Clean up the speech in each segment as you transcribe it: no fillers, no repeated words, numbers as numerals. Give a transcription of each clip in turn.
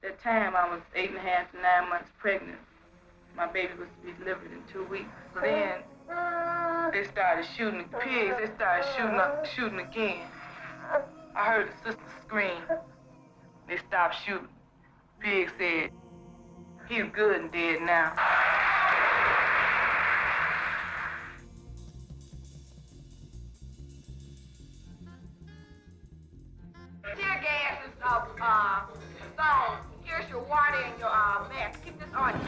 At that time, I was 8.5 to 9 months pregnant. My baby was to be delivered in 2 weeks. Then they started shooting the pigs. They started shooting again. I heard the sister scream. They stopped shooting. Pig said, "He's good and dead now." Tear gas is stone. Here's your water and your mask. Keep this on you.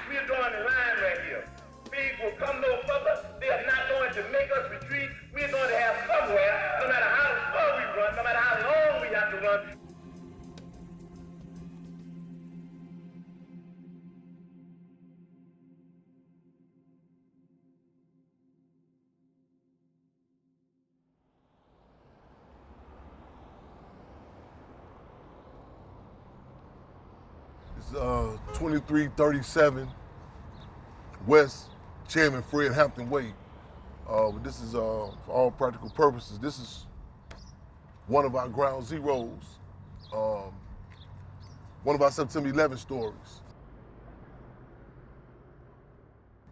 We're drawing the line right here. Pigs will come no further. They are not going to make us retreat. We're going to have somewhere, no matter how far we run, no matter how long we have to run. It's 2337 West Chairman Fred Hampton Way. This is, for all practical purposes, this is one of our ground zeros, one of our September 11 stories,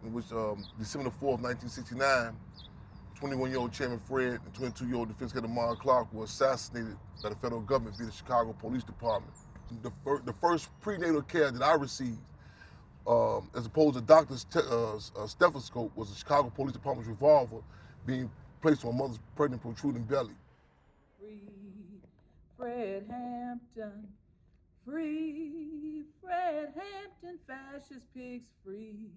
in which December 4th, 1969, 21-year-old Chairman Fred and 22-year-old Defense Cadet MALAKAI were assassinated by the federal government via the Chicago Police Department. The first prenatal care that I received, as opposed to doctor's stethoscope, was the Chicago Police Department's revolver being placed on my mother's pregnant, protruding belly. Free Fred Hampton, free Fred Hampton, fascist pigs free.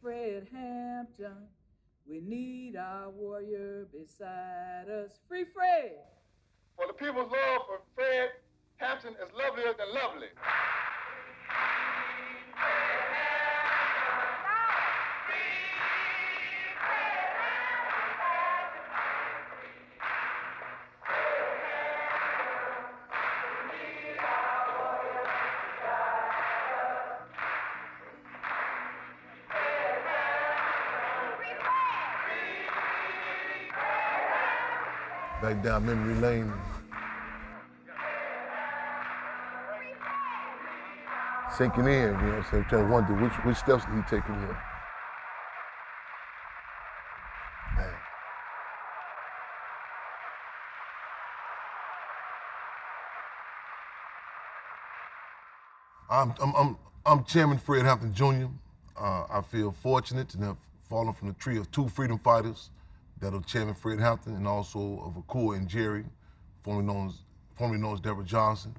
Fred Hampton, we need our warrior beside us. Free Fred! For the people's love for Fred Hampton is lovelier than lovely. Back down memory lane. Sinking in, you know what I'm saying? Trying to wonder which steps did he take in here. Man. I'm Chairman Fred Hampton Jr. I feel fortunate to have fallen from the tree of two freedom fighters, that of Chairman Fred Hampton and also of Akua Njeri, formerly known as Deborah Johnson.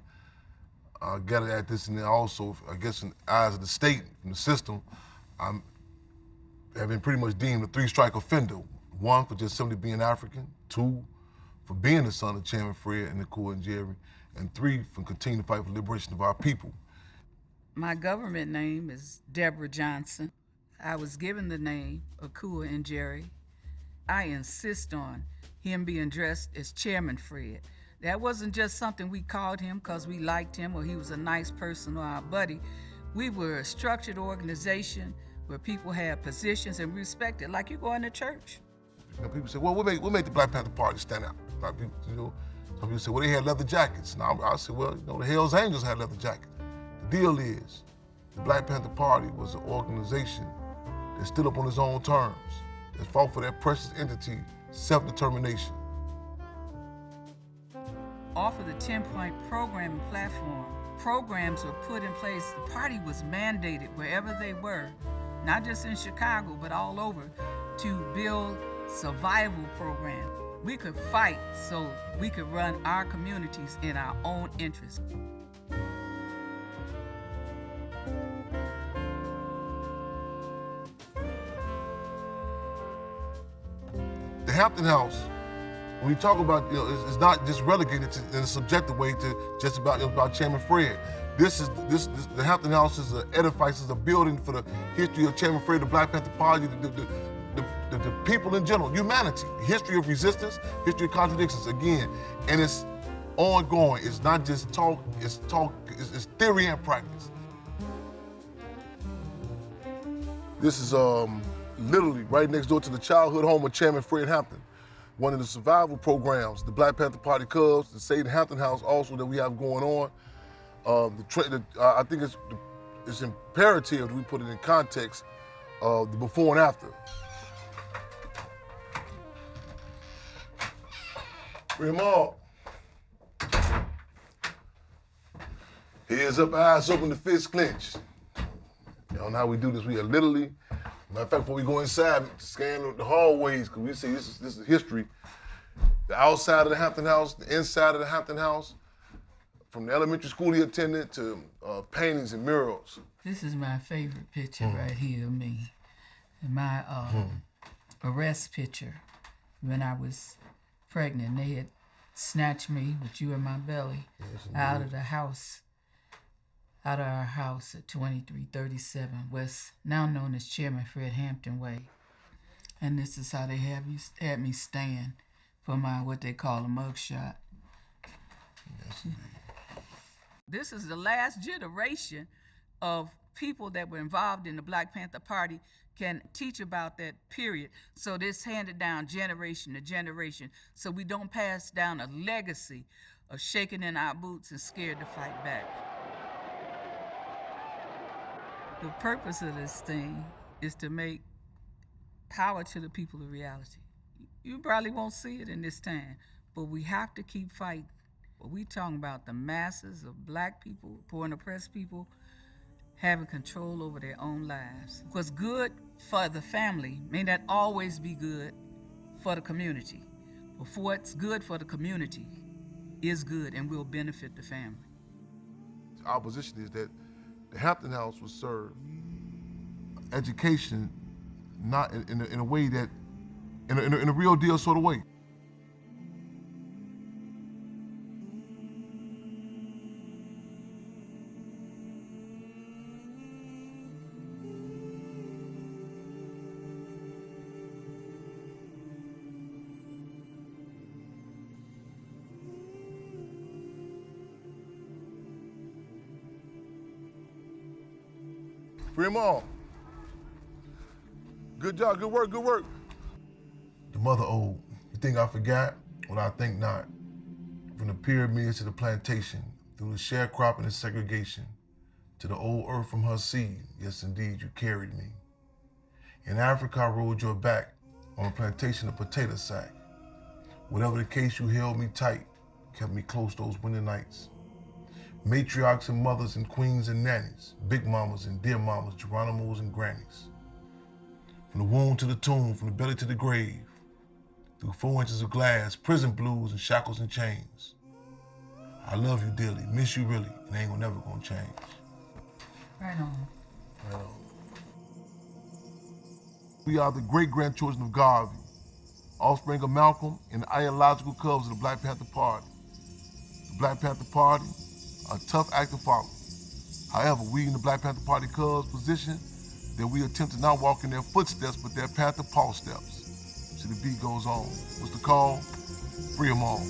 I got at this, and then also, I guess, in the eyes of the state, from the system, I have been pretty much deemed a three-strike offender. One, for just simply being African. Two, for being the son of Chairman Fred and Akua Njeri. And three, for continuing to fight for the liberation of our people. My government name is Deborah Johnson. I was given the name Akua Njeri. I insist on him being dressed as Chairman Fred. That wasn't just something we called him because we liked him or he was a nice person or our buddy. We were a structured organization where people had positions and respected, like you go into church. You know, people say, well, what made the Black Panther Party stand out? Like people, you know, some people say, well, they had leather jackets. Now I say, well, you know, the Hells Angels had leather jackets. The deal is, the Black Panther Party was an organization that stood up on its own terms, that fought for that precious entity, self-determination. Off of the 10-point programming platform, programs were put in place. The party was mandated wherever they were, not just in Chicago, but all over, to build survival programs. We could fight so we could run our communities in our own interest. The Hampton House, when you talk about, you know, it's not just relegated to, in a subjective way to just about Chairman Fred. The Hampton House is an edifice, is a building for the history of Chairman Fred, the Black Panther Party, the people in general, humanity, history of resistance, history of contradictions, again, and it's ongoing. It's not just talk, it's theory and practice. This is literally right next door to the childhood home of Chairman Fred Hampton, one of the survival programs, the Black Panther Party Cubs, the Fred Hampton House also that we have going on. I think it's imperative that we put it in context of the before and after. Bring them all. Heads up, eyes open, the fists clenched. You know how we do this? We are literally, matter of fact, before we go inside, scan the hallways, because we say this is history. The outside of the Hampton House, the inside of the Hampton House, from the elementary school he attended to paintings and murals. This is my favorite picture right here of me. And my arrest picture when I was pregnant. They had snatched me with you in my belly out of the house, out of our house at 2337 West, now known as Chairman Fred Hampton Way. And this is how they had me stand for my, what they call a mugshot. Yes, this is the last generation of people that were involved in the Black Panther Party can teach about that period. So this handed down generation to generation, so we don't pass down a legacy of shaking in our boots and scared to fight back. The purpose of this thing is to make power to the people a reality. You probably won't see it in this time, but we have to keep fighting. We talking about the masses of black people, poor and oppressed people, having control over their own lives. What's good for the family may not always be good for the community. But what's good for the community is good and will benefit the family. Our position is that the Hampton House will serve education not in a way that, in a real deal sort of way. Free them all. Good job, good work, good work. The mother ode, you think I forgot? Well, I think not. From the pyramids to the plantation, through the sharecropping and segregation, to the old earth from her seed, yes indeed, you carried me. In Africa, I rode your back on a plantation of potato sack. Whatever the case, you held me tight, kept me close those winter nights. Matriarchs and mothers and queens and nannies, big mamas and dear mamas, Geronimos and grannies. From the womb to the tomb, from the belly to the grave, through 4 inches of glass, prison blues and shackles and chains. I love you dearly, miss you really, and ain't never gonna change. Right on. Right on. We are the great-grandchildren of Garvey, offspring of Malcolm and the ideological cubs of the Black Panther Party. The Black Panther Party, a tough act to follow. However, we in the Black Panther Party Cubs position that we attempt to not walk in their footsteps, but their Panther paw steps. So the beat goes on. What's the call? Free them all.